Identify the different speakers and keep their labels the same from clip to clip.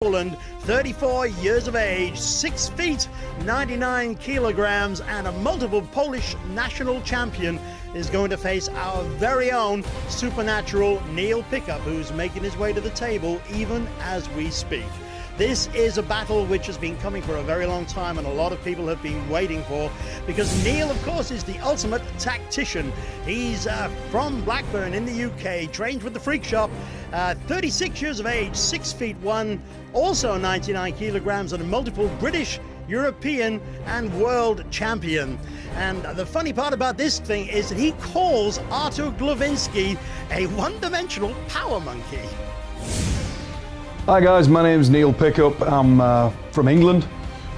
Speaker 1: Poland, 34 years of age, 6 feet, 99 kilograms, and a multiple Polish national champion, is going to face our very own supernatural Neil Pickup, who's making his way to the table even as we speak. This is a battle which has been coming for a very long time and a lot of people have been waiting for, because Neil, of course, is the ultimate tactician. He's from Blackburn in the UK, trains with the Freak Shop, 36 years of age, 6 feet 1, also 99 kilograms, and a multiple British, European and world champion. And the funny part about this thing is that he calls Artur Glowinski a one-dimensional power monkey.
Speaker 2: Hi guys, my name's Neil Pickup. I'm from England,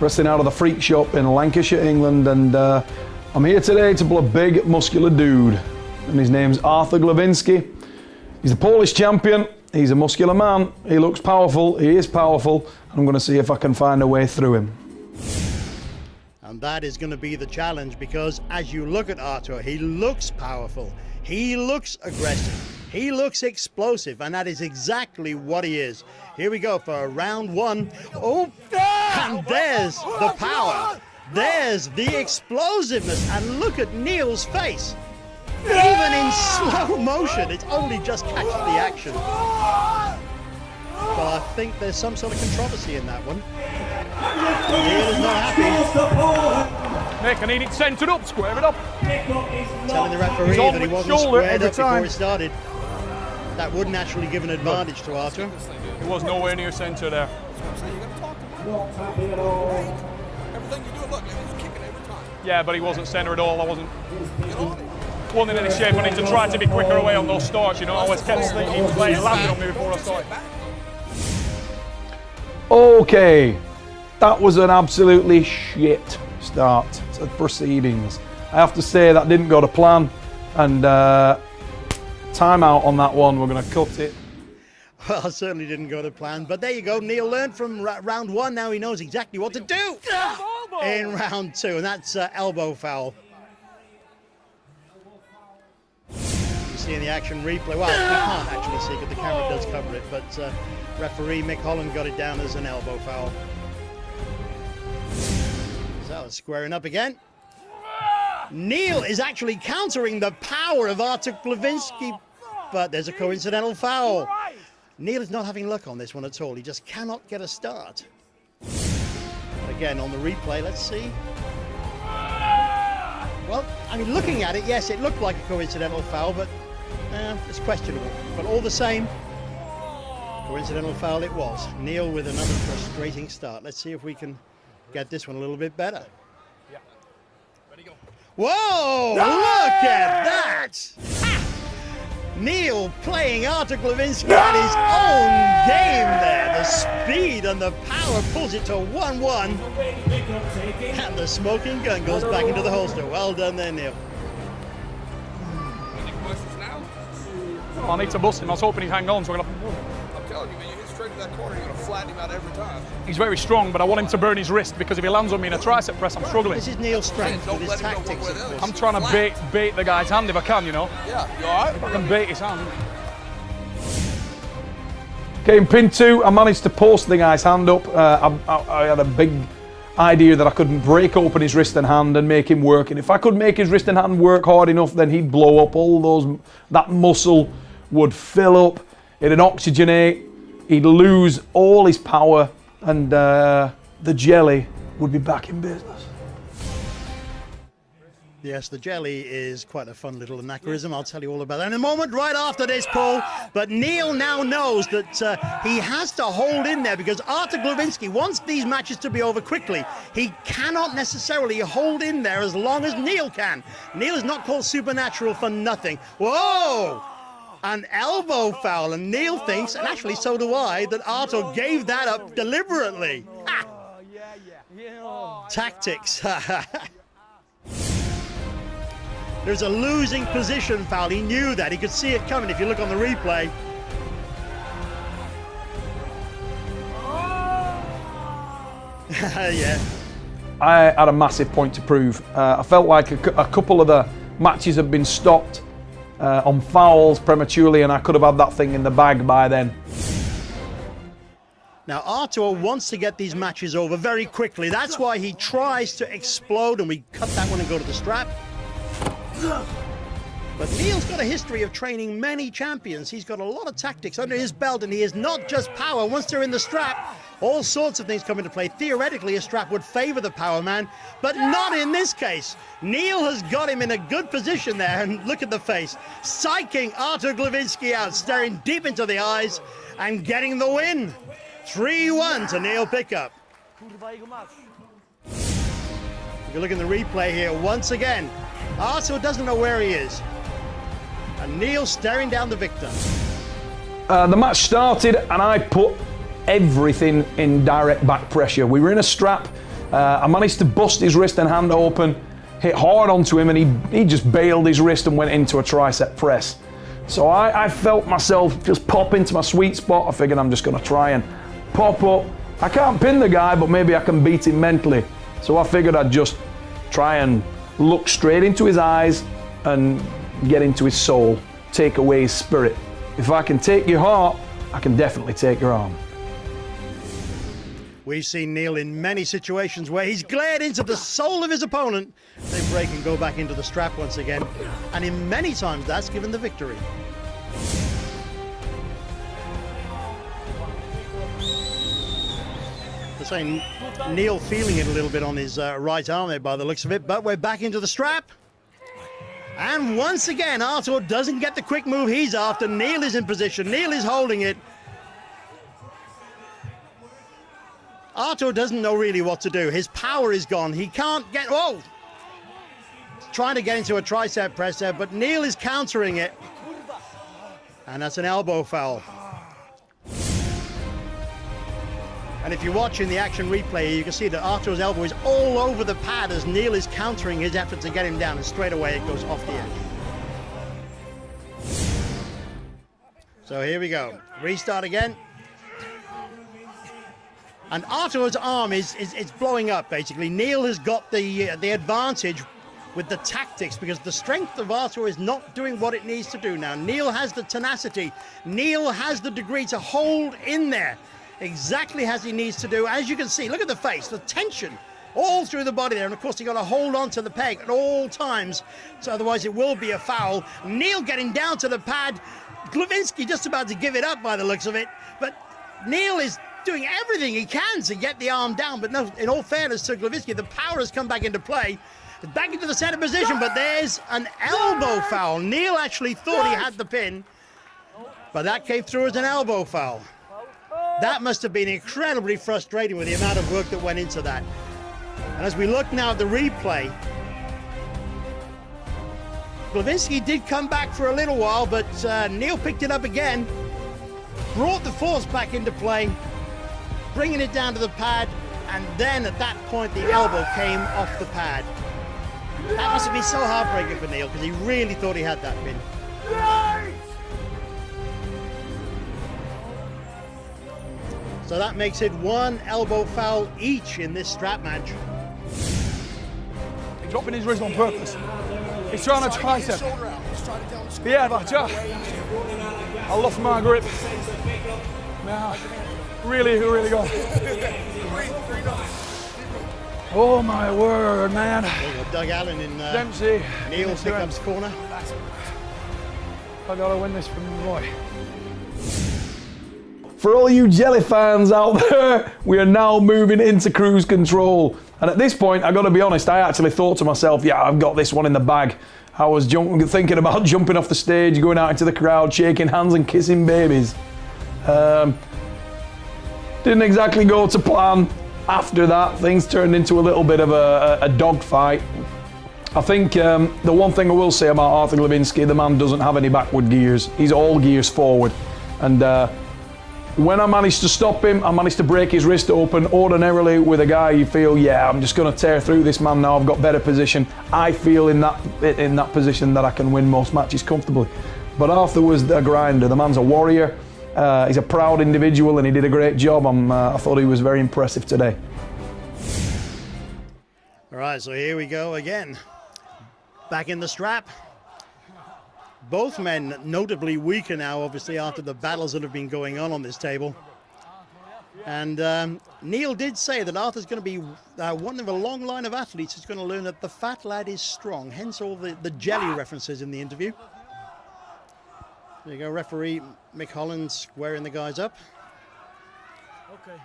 Speaker 2: wrestling out of the Freak Shop in Lancashire, England, and I'm here today to pull a big muscular dude, and his name's Artur Glowinski. He's the Polish champion, he's a muscular man, he looks powerful, he is powerful, and I'm going to see if I can find a way through him.
Speaker 1: And that is going to be the challenge, because as you look at Artur, he looks powerful, he looks aggressive, he looks explosive, and that is exactly what he is. Here we go for round one. Oh, and there's the power. There's the explosiveness. And look at Neil's face. Even in slow motion, it's only just catching the action. But I think there's some sort of controversy in that one. Neil is not happy.
Speaker 3: Nick, I need it centered up, square it up.
Speaker 1: Telling the referee that he wasn't squared up before it started. That wouldn't actually give an advantage to Artur.
Speaker 3: He was nowhere near centre there. Yeah, but he wasn't centre at all. I wasn't in any shape. I need to try to be quicker away on those starts, you know. I always kept thinking he was landing on me before I started.
Speaker 2: Okay, that was an absolutely shit start to proceedings. I have to say that didn't go to plan, and timeout on that one. We're going to cut it.
Speaker 1: Well, it certainly didn't go to plan, but there you go. Neil learned from round one. Now he knows exactly what to do in round two, and that's elbow foul. You see in the action replay, well, we can't actually see because the camera does cover it, but referee Mick Holland got it down as an elbow foul. So squaring up again. Neil is actually countering the power of Artur Glowinski, but there's a coincidental foul. Neil is not having luck on this one at all. He just cannot get a start. Again, on the replay, let's see. Well, I mean, looking at it, yes, it looked like a coincidental foul, but it's questionable. But all the same, coincidental foul it was. Neil with another frustrating start. Let's see if we can get this one a little bit better.
Speaker 3: Yeah. Ready, go.
Speaker 1: Whoa! Look at that! Neil playing Artur Glowinski at his own game there. The speed and the power pulls it to 1-1. And the smoking gun goes back into the holster. Well done there, Neil.
Speaker 3: I need to bust him. I was hoping he'd hang on, so I'm going to...
Speaker 4: I'm telling you, man, you hit straight to that corner, you're going to flatten him out every time.
Speaker 3: He's very strong, but I want him to burn his wrist, because if he lands on me in a tricep press, I'm struggling.
Speaker 1: This is Neil's strength with his tactics, of course.
Speaker 3: I'm trying to bait the guy's hand if I can, you know.
Speaker 4: Yeah, you all right?
Speaker 3: If I can bait his hand.
Speaker 2: Okay, in pin 2, I managed to post the guy's hand up. I had a big idea that I could break open his wrist and hand and make him work. And if I could make his wrist and hand work hard enough, then he'd blow up. That muscle would fill up, it'd oxygenate, he'd lose all his power, and the jelly would be back in business.
Speaker 1: Yes, the jelly is quite a fun little anachronism. I'll tell you all about that in a moment, right after this, Paul. But Neil now knows that he has to hold in there, because Artur Glowinski wants these matches to be over quickly. He cannot necessarily hold in there as long as Neil can. Neil is not called supernatural for nothing. Whoa! An elbow foul, and Neil thinks, and actually so do I, that Artur gave that up deliberately. Ha! Tactics. There's a losing position foul. He knew that. He could see it coming if you look on the replay. Yeah.
Speaker 2: I had a massive point to prove. I felt like a couple of the matches had been stopped on fouls prematurely, and I could have had that thing in the bag by then.
Speaker 1: Now, Artur wants to get these matches over very quickly. That's why he tries to explode, and we cut that one and go to the strap. But Neil's got a history of training many champions. He's got a lot of tactics under his belt, and he is not just power. Once they're in the strap, all sorts of things come into play. Theoretically, a strap would favor the power man, but not in this case. Neil has got him in a good position there, and look at the face. Psyching Artur Glowinski out, staring deep into the eyes, and getting the win. 3-1 to Neil Pickup. If you look in the replay here, once again, Artur doesn't know where he is. And Neil staring down the victim.
Speaker 2: The match started and I put everything in direct back pressure. We were in a strap. I managed to bust his wrist and hand open, hit hard onto him, and he just bailed his wrist and went into a tricep press. So I felt myself just pop into my sweet spot. I figured I'm just going to try and pop up. I can't pin the guy, but maybe I can beat him mentally. So I figured I'd just try and look straight into his eyes and get into his soul, take away his spirit. If I can take your heart, I can definitely take your arm.
Speaker 1: We've seen Neil in many situations where he's glared into the soul of his opponent. They break and go back into the strap once again. And in many times, that's given the victory. They're saying Neil feeling it a little bit on his right arm there by the looks of it, but we're back into the strap. And once again, Artur doesn't get the quick move he's after. Neil is in position. Neil is holding it. Artur doesn't know really what to do. His power is gone. He can't get... Oh! Trying to get into a tricep press there, but Neil is countering it. And that's an elbow foul. And if you're watching the action replay, you can see that Artur's elbow is all over the pad as Neil is countering his effort to get him down, and straight away it goes off the edge. So here we go. Restart again. And Artur's arm is blowing up, basically. Neil has got the advantage with the tactics because the strength of Artur is not doing what it needs to do now. Neil has the tenacity. Neil has the degree to hold in there exactly as he needs to do. As you can see, look at the face, the tension all through the body there. And of course, you got to hold on to the peg at all times, so otherwise it will be a foul. Neil getting down to the pad. Glowinski just about to give it up by the looks of it. But Neil is doing everything he can to get the arm down. But no, in all fairness to Glowinski, the power has come back into play. Back into the center position, but there's an elbow foul. Neil actually thought he had the pin, but that came through as an elbow foul. That must have been incredibly frustrating with the amount of work that went into that. And as we look now at the replay, Glowinski did come back for a little while, but Neil picked it up again, brought the force back into play, bringing it down to the pad, and then at that point the elbow came off the pad. That must have been so heartbreaking for Neil because he really thought he had that pin. So that makes it one elbow foul each in this strap match.
Speaker 3: He's dropping his wrist on purpose. He's trying to tricep. Yeah, but I lost my grip. Now, really got. Oh my word, man.
Speaker 1: Doug Allen in
Speaker 3: Dempsey.
Speaker 1: Neil Pickup's corner.
Speaker 3: I gotta win this from the boy.
Speaker 2: For all you jelly fans out there, we are now moving into cruise control. And at this point, I got to be honest, I actually thought to myself, yeah, I've got this one in the bag. I was thinking about jumping off the stage, going out into the crowd, shaking hands and kissing babies. Didn't exactly go to plan. After that, things turned into a little bit of a dogfight. I think the one thing I will say about Artur Glowinski, the man doesn't have any backward gears. He's all gears forward. And when I managed to stop him, I managed to break his wrist open. Ordinarily, with a guy, you feel, yeah, I'm just going to tear through this man now. I've got better position. I feel in that position that I can win most matches comfortably. But Artur was a grinder. The man's a warrior. He's a proud individual, and he did a great job. I thought he was very impressive today.
Speaker 1: All right, so here we go again. Back in the strap. Both men notably weaker now, obviously, after the battles that have been going on this table. And Neil did say that Arthur's going to be one of a long line of athletes who's going to learn that the fat lad is strong, hence all the jelly references in the interview. There you go, referee Mick Holland squaring the guys up.
Speaker 3: Okay.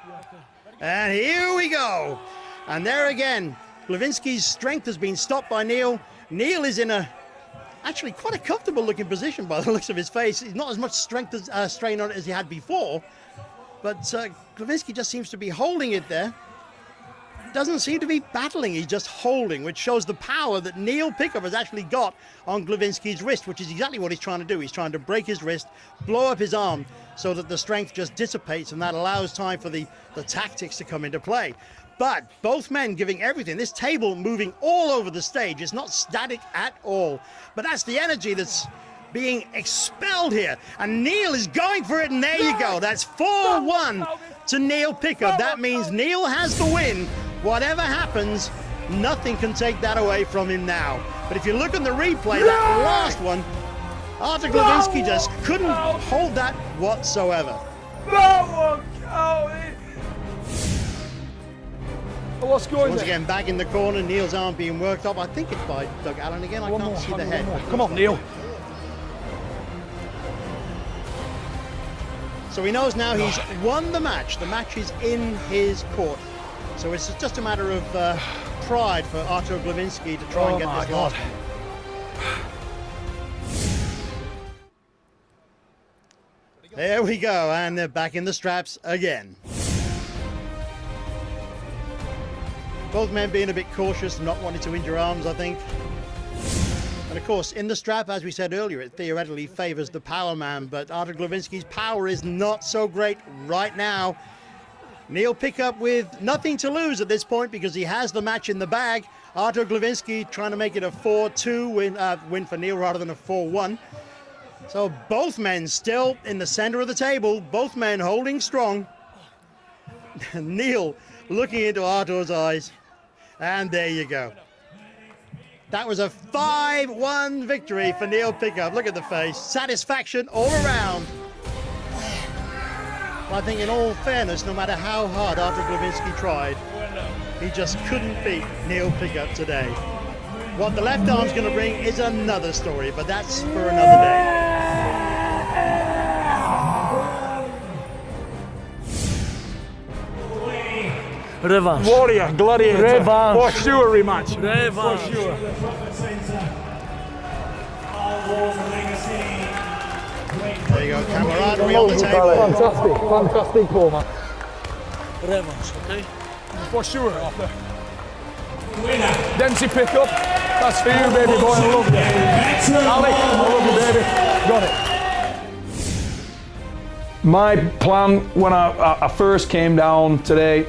Speaker 3: Yeah, okay.
Speaker 1: And here we go. And there again, Glowinski's strength has been stopped by Neil. Neil is in actually quite a comfortable looking position by the looks of his face. He's not as much strength as strain on it as he had before, but Glowinski just seems to be holding it there. Doesn't seem to be battling, he's just holding, which shows the power that Neil Pickup has actually got on Glowinski's wrist, which is exactly what he's trying to do. He's trying to break his wrist, blow up his arm, so that the strength just dissipates, and that allows time for the tactics to come into play. But both men giving everything. This table moving all over the stage. It's not static at all. But that's the energy that's being expelled here. And Neil is going for it, and there you go. That's 4-1 to Neil Pickup. That means Neil has the win. Whatever happens, nothing can take that away from him now. But if you look on the replay, that last one, Artur Glowinski just couldn't hold that whatsoever.
Speaker 3: What's going
Speaker 1: Once
Speaker 3: there?
Speaker 1: again, back in the corner, Neil's arm being worked up. I think it's by Doug Allen again. I can't see the head.
Speaker 3: Come on, Neil.
Speaker 1: So he knows now he's won the match. The match is in his court. So it's just a matter of pride for Artur Glowinski to try and get this last one. There we go, and they're back in the straps again. Both men being a bit cautious, not wanting to injure arms, I think. And of course, in the strap, as we said earlier, it theoretically favors the power man, but Artur Glowinski's power is not so great right now. Neil Pickup with nothing to lose at this point because he has the match in the bag. Artur Glowinski trying to make it a 4-2 win for Neil rather than a 4-1. So both men still in the center of the table, both men holding strong. Neil looking into Artur's eyes. And there you go. That was a 5-1 victory for Neil Pickup. Look at the face. Satisfaction all around. I think in all fairness, no matter how hard Artur Glowinski tried, he just couldn't beat Neil Pickup today. What the left arm's going to bring is another story, but that's for another day.
Speaker 5: Revanche.
Speaker 3: Warrior, gladiator.
Speaker 5: Revanche.
Speaker 3: For sure, rematch.
Speaker 5: Revanche.
Speaker 3: For sure.
Speaker 1: There you go, camaraderie on the table.
Speaker 3: Fantastic format.
Speaker 5: Revanche, okay?
Speaker 3: For sure, Arthur. Dempsey Pickup. That's for you, baby boy. I love you. Ali, I love you, baby. Got it.
Speaker 2: My plan when I first came down today,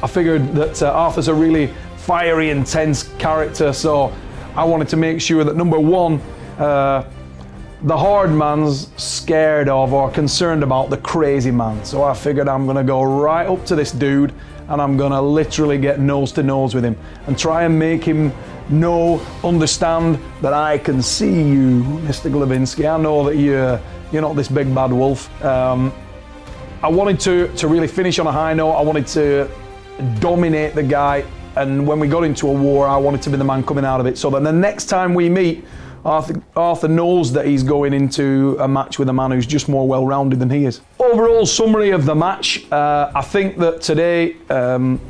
Speaker 2: I figured that Arthur's a really fiery, intense character, so I wanted to make sure that number one, the hard man's scared of or concerned about the crazy man. So I figured I'm gonna go right up to this dude and I'm gonna literally get nose to nose with him and try and make him understand that I can see you, Mr. Glowinski. I know that you're not this big bad wolf. I wanted to really finish on a high note. I wanted to dominate the guy, and when we got into a war, I wanted to be the man coming out of it, so that the next time we meet, Arthur knows that he's going into a match with a man who's just more well-rounded than he is. Overall summary of the match, I think that today, on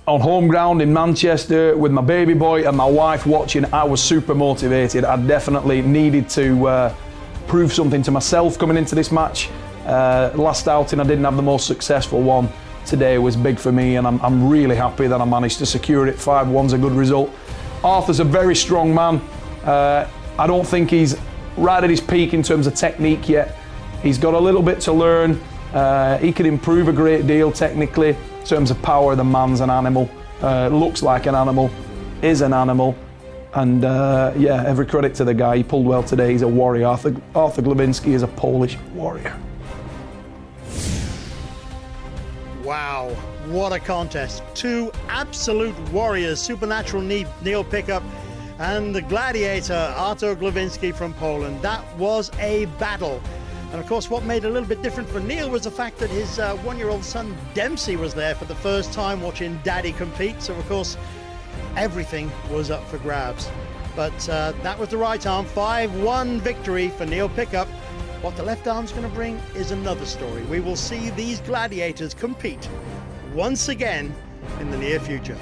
Speaker 2: home ground in Manchester with my baby boy and my wife watching, I was super motivated. I definitely needed to prove something to myself coming into this match. Last outing I didn't have the most successful one. Today was big for me, and I'm really happy that I managed to secure it. 5-1's a good result. Arthur's a very strong man. I don't think he's right at his peak in terms of technique yet. He's got a little bit to learn. He could improve a great deal technically. In terms of power, the man's an animal. Looks like an animal, is an animal. And yeah, every credit to the guy. He pulled well today. He's a warrior. Artur Glowinski is a Polish warrior.
Speaker 1: Wow, what a contest. Two absolute warriors, Supernatural Neil Pickup and the gladiator Artur Glowinski from Poland. That was a battle. And of course, what made it a little bit different for Neil was the fact that his one-year-old son Dempsey was there for the first time watching Daddy compete. So of course, everything was up for grabs. But that was the right arm. 5-1 victory for Neil Pickup. What the left arm's going to bring is another story. We will see these gladiators compete once again in the near future.